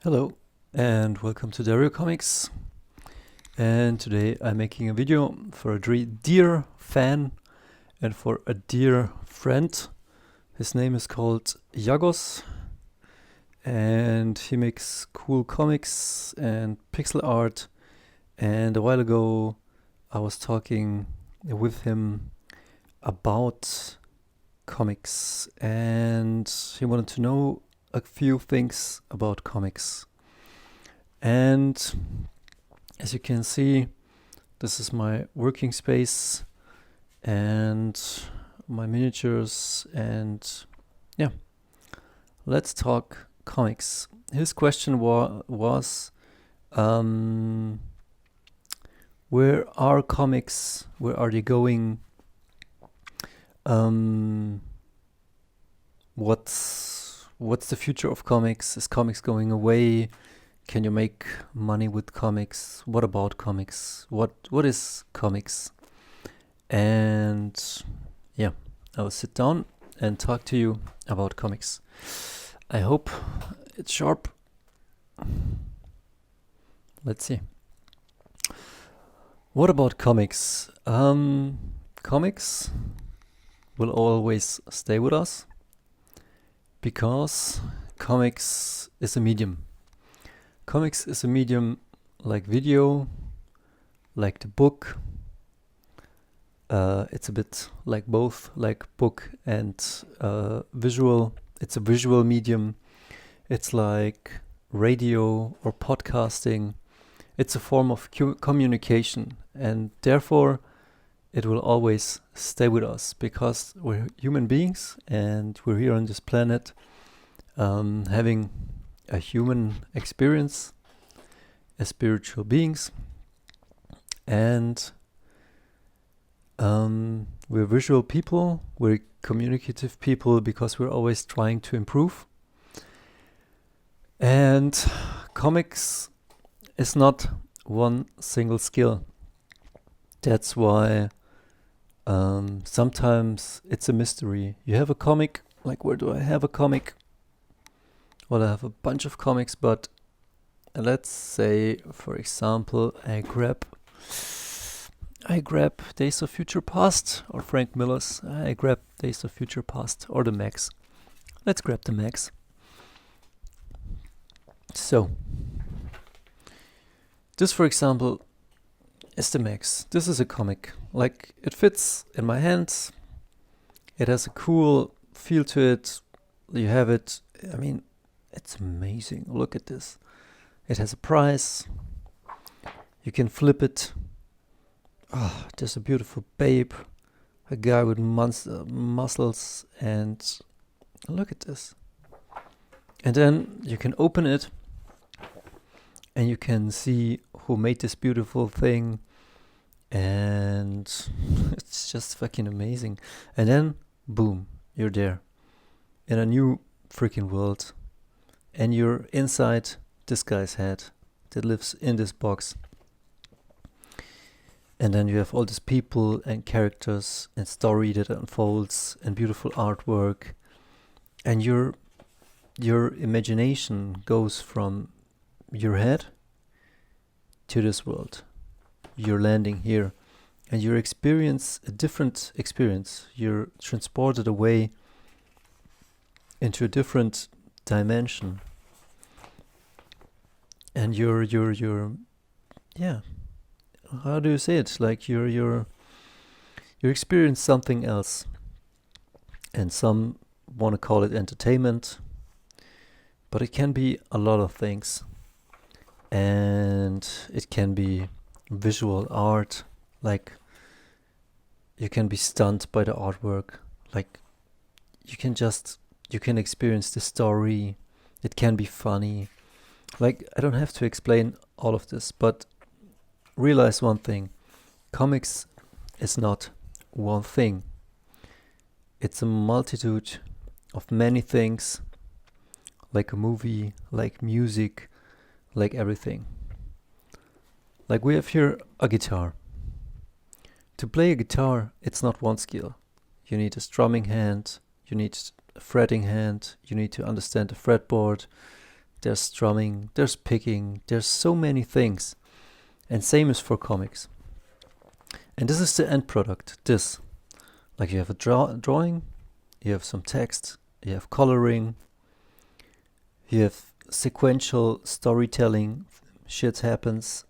Hello and welcome to Dario Comics. And today I'm making a video for a dear fan and for a dear friend. His name is called Yagos and he makes cool comics and pixel art. And a while ago I was talking with him about comics and he wanted to know a few things about comics. And as you can see, this is my working space and my miniatures, and yeah, let's talk comics. His question was where are comics? Where are they going? What's the future of comics? Is comics going away? Can you make money with comics? What about comics? What is comics? And yeah, I will sit down and talk to you about comics. I hope it's sharp. Let's see. What about comics? Comics will always stay with us because comics is a medium. Comics is a medium like video, like the book. It's a bit like both, like book and visual. It's a visual medium. It's like radio or podcasting. It's a form of communication, and therefore it will always stay with us because we're human beings and we're here on this planet having a human experience as spiritual beings, and we're visual people, we're communicative people because we're always trying to improve. And comics is not one single skill. That's why sometimes it's a mystery. You have a comic, like where do I have a comic? Well, I have a bunch of comics, but let's say, for example, I grab Days of Future Past or Frank Miller's. I grab Days of Future Past or the Max. Let's grab the Max. So, this, for example, is the Max. This is a comic. Like, it fits in my hands. It has a cool feel to it. You have it. I mean, it's amazing. Look at this. It has a price. You can flip it. Oh, there's a beautiful babe. A guy with muscles. And look at this. And then you can open it. And you can see who made this beautiful thing. And it's just fucking amazing. And then, boom, you're there. In a new freaking world. And you're inside this guy's head that lives in this box. And then you have all these people and characters and story that unfolds and beautiful artwork. And your imagination goes from your head to this world. You're landing here and you experience a different experience. You're transported away into a different dimension, and you're yeah, how do you say it, like you experience something else. And some want to call it entertainment, but it can be a lot of things, and it can be visual art, like you can be stunned by the artwork, like you can experience the story. It can be funny. Like, I don't have to explain all of this, but realize one thing. Comics is not one thing. It's a multitude of many things, like a movie, like music, like everything. Like we have here a guitar. To play a guitar, it's not one skill. You need a strumming hand, you need a fretting hand, you need to understand the fretboard, there's strumming, there's picking, there's so many things. And same is for comics. And this is the end product. This, like you have a drawing, you have some text, you have coloring, you have sequential storytelling, shit happens,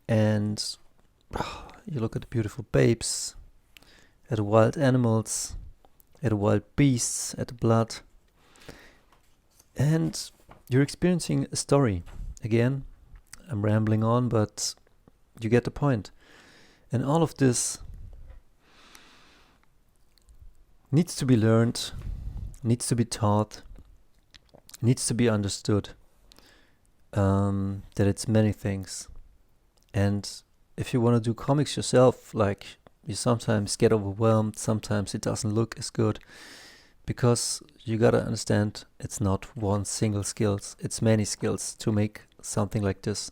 and you look at the beautiful babes, at the wild animals, at the wild beasts, at the blood, and you're experiencing a story. Again, I'm rambling on, but you get the point. And all of this needs to be learned, needs to be taught, needs to be understood, that it's many things. And if you want to do comics yourself, like, you sometimes get overwhelmed, sometimes it doesn't look as good, because you gotta understand it's not one single skills, it's many skills to make something like this.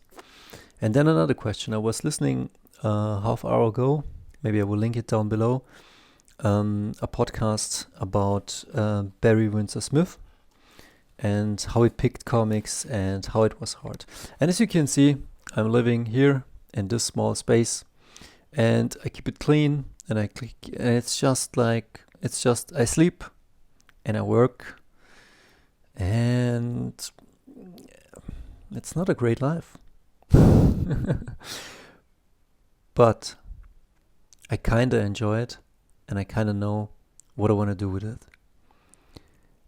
And then another question, I was listening half hour ago, maybe I will link it down below, a podcast about Barry Windsor Smith and how he picked comics and how it was hard. And as you can see, I'm living here in this small space, and I keep it clean, and I click, and it's just I sleep and I work, and it's not a great life. But I kinda enjoy it, and I kinda know what I want to do with it.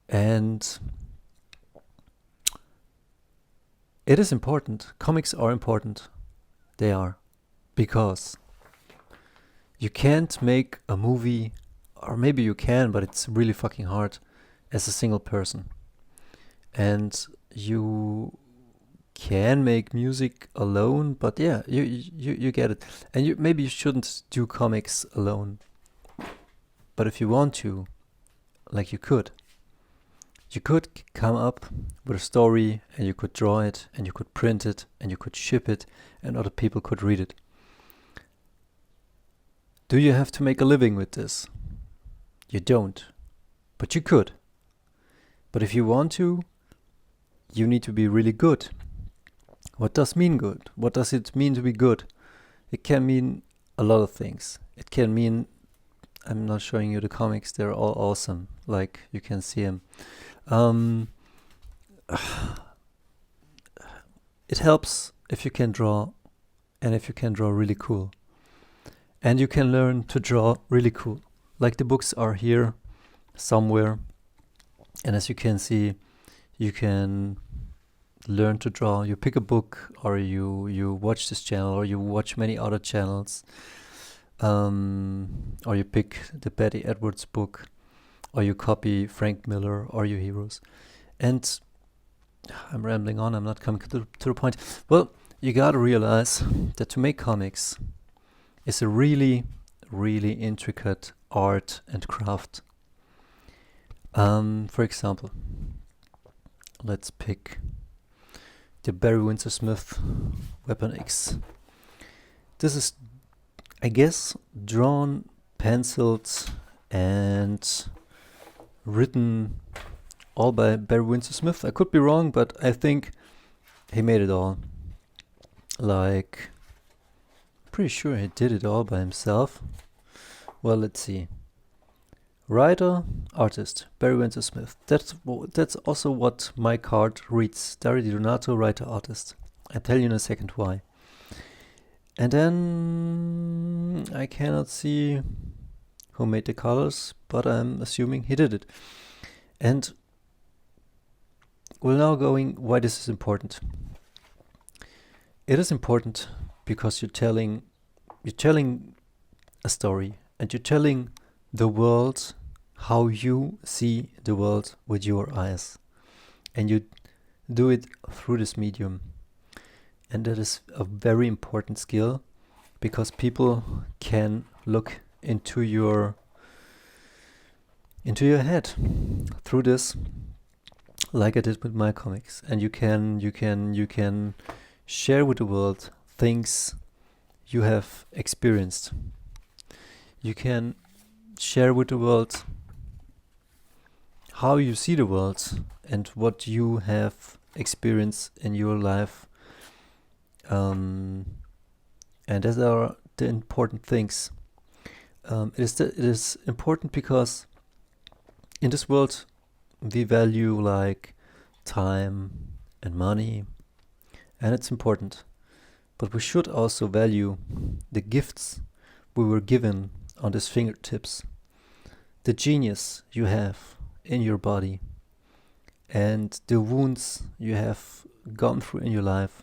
And it is important. Comics are important. They are. Because you can't make a movie, or maybe you can, but it's really fucking hard, as a single person. And you can make music alone, but yeah, you get it. And maybe you shouldn't do comics alone. But if you want to, like, you could come up with a story, and you could draw it, and you could print it, and you could ship it, and other people could read it. Do you have to make a living with this? You don't, but you could. But if you want to, you need to be really good. What does mean good? What does it mean to be good? It can mean a lot of things. It can mean, I'm not showing you the comics, they're all awesome, like you can see them. It helps if you can draw, and if you can draw really cool. And you can learn to draw really cool. Like, the books are here somewhere, and as you can see, you can learn to draw. You pick a book, or you watch this channel, or you watch many other channels, or you pick the Betty Edwards book, or you copy Frank Miller or your heroes. And I'm rambling on, I'm not coming to the point. Well, you gotta realize that to make comics is a really, really intricate art and craft. For example, let's pick the Barry Windsor Smith Weapon X. This is, I guess, drawn, penciled, and written all by Barry Windsor Smith. I could be wrong, but I think he made it all. Like, pretty sure he did it all by himself. Well, let's see. Writer, artist, Barry Windsor Smith. That's also what my card reads. Dario Donato, writer, artist. I'll tell you in a second why. And then I cannot see who made the colors, but I'm assuming he did it. And we're now going why this is important. It is important because you're telling a story, and you're telling the world how you see the world with your eyes, and you do it through this medium. And that is a very important skill, because people can look into your head through this, like I did with my comics. And you can share with the world things you have experienced. You can share with the world how you see the world and what you have experience in your life. And those are the important things. It is important because in this world we value like time and money, and it's important. But we should also value the gifts we were given on these fingertips, the genius you have in your body, and the wounds you have gone through in your life.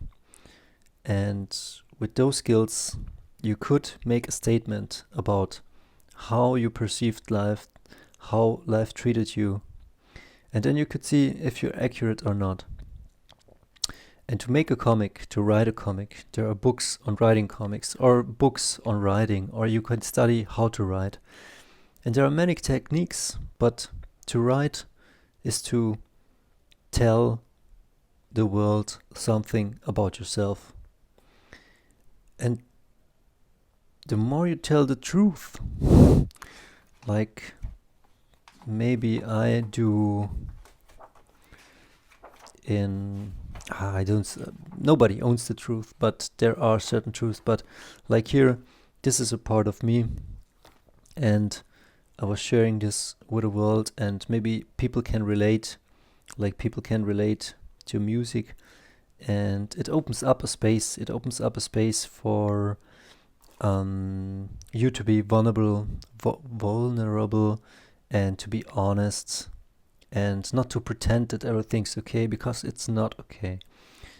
And with those skills, you could make a statement about how you perceived life, how life treated you, and then you could see if you're accurate or not. And to make a comic, to write a comic, there are books on writing comics, or books on writing, or you can study how to write. And there are many techniques, but to write is to tell the world something about yourself. And the more you tell the truth, like maybe I do in nobody owns the truth, but there are certain truths. But like here, this is a part of me, and I was sharing this with the world, and maybe people can relate, like people can relate to music, and it opens up a space. It opens up a space for you to be vulnerable, and to be honest, and not to pretend that everything's okay, because it's not okay.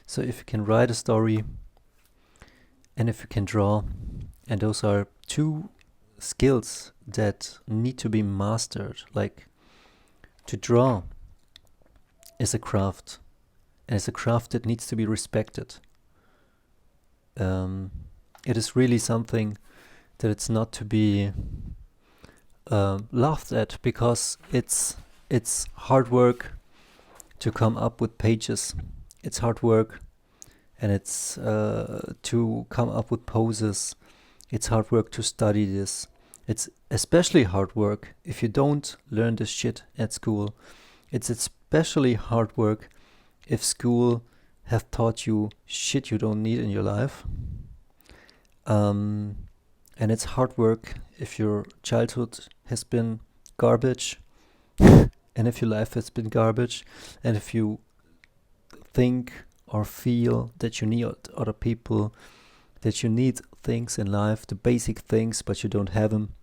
So if you can write a story, and if you can draw, and those are two skills that need to be mastered. Like, to draw is a craft, and it's a craft that needs to be respected. It is really something that it's not to be laughed at, because it's hard work to come up with pages. It's hard work, and it's to come up with poses. It's hard work to study this. It's especially hard work if you don't learn this shit at school. It's especially hard work if school have taught you shit you don't need in your life. And it's hard work if your childhood has been garbage, and if your life has been garbage, and if you think or feel that you need other people, that you need things in life, the basic things, but you don't have them.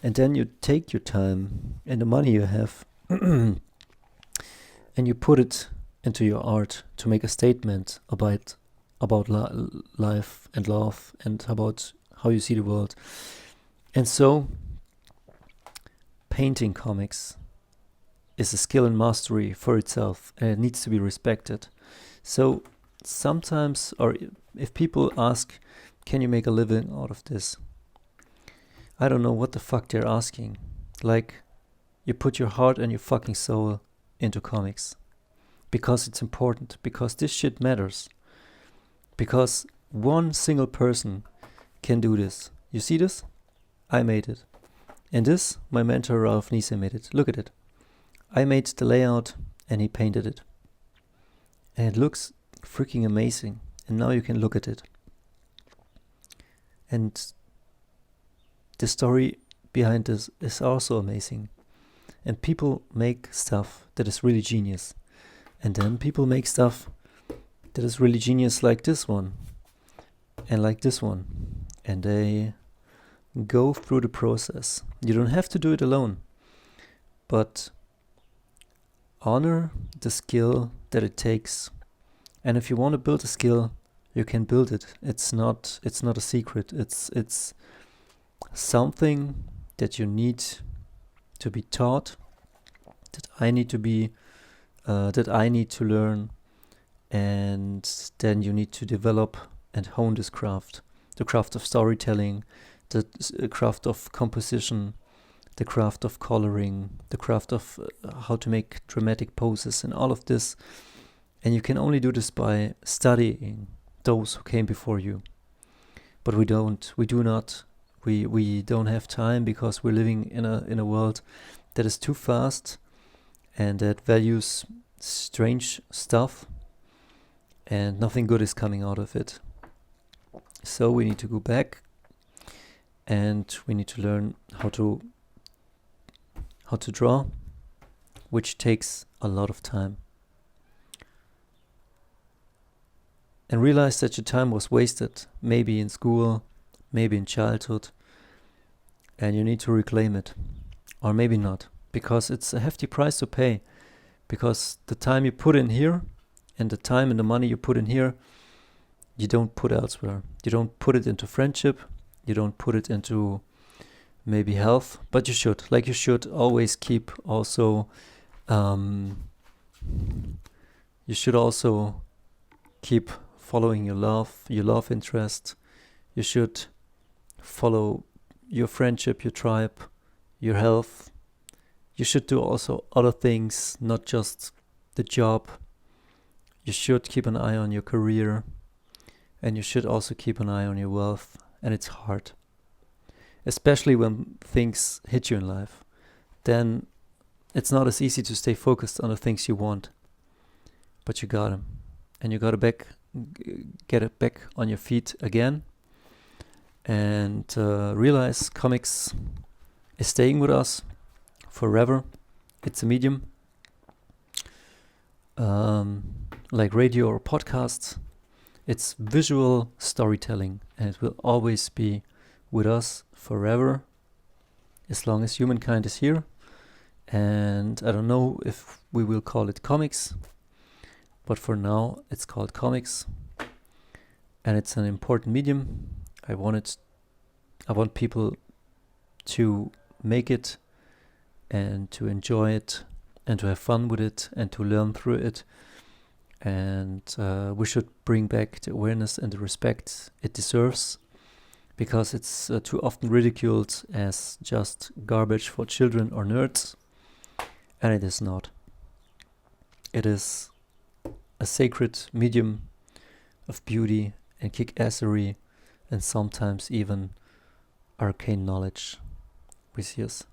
And then you take your time and the money you have and you put it into your art to make a statement about life and love, and about how you see the world. And so painting comics is a skill and mastery for itself, and it needs to be respected. So sometimes, or if people ask, can you make a living out of this? I don't know what the fuck they're asking. Like, you put your heart and your fucking soul into comics because it's important, because this shit matters, because one single person can do this. You see this? I made it. And this, my mentor Ralph Niese made it. Look at it. I made the layout and he painted it. And it looks freaking amazing. And now you can look at it. And the story behind this is also amazing. And people make stuff that is really genius. And then people make stuff that is really genius, like this one. And like this one. And they go through the process. You don't have to do it alone. But honor the skill that it takes. And if you want to build a skill, you can build it. It's not a secret. It's something that you need to be taught, that I need to learn, and then you need to develop and hone this craft. The craft of storytelling, the craft of composition, the craft of coloring, the craft of how to make dramatic poses, and all of this. And you can only do this by studying those who came before you. But we don't have time, because we're living in a world that is too fast and that values strange stuff and nothing good is coming out of it. So we need to go back, and we need to learn how to draw, which takes a lot of time. And realize that your time was wasted, maybe in school, maybe in childhood, and you need to reclaim it. Or maybe not, because it's a hefty price to pay. Because the time you put in here, and the time and the money you put in here, you don't put elsewhere. You don't put it into friendship, you don't put it into maybe health, but you should. Like, you should always keep also, you should also keep following your love interest. You should follow your friendship, your tribe, your health. You should do also other things, not just the job. You should keep an eye on your career, and you should also keep an eye on your wealth. And it's hard, especially when things hit you in life. Then it's not as easy to stay focused on the things you want, but you got them, and you got to get it back on your feet again, and realize comics is staying with us forever. It's a medium, like radio or podcasts. It's visual storytelling, and it will always be with us forever, as long as humankind is here. And I don't know if we will call it comics, but for now it's called comics, and it's an important medium. I want people to make it, and to enjoy it, and to have fun with it, and to learn through it. And we should bring back the awareness and the respect it deserves, because it's too often ridiculed as just garbage for children or nerds, and it is not. It is a sacred medium of beauty and kick-assery, and sometimes even arcane knowledge. We see us.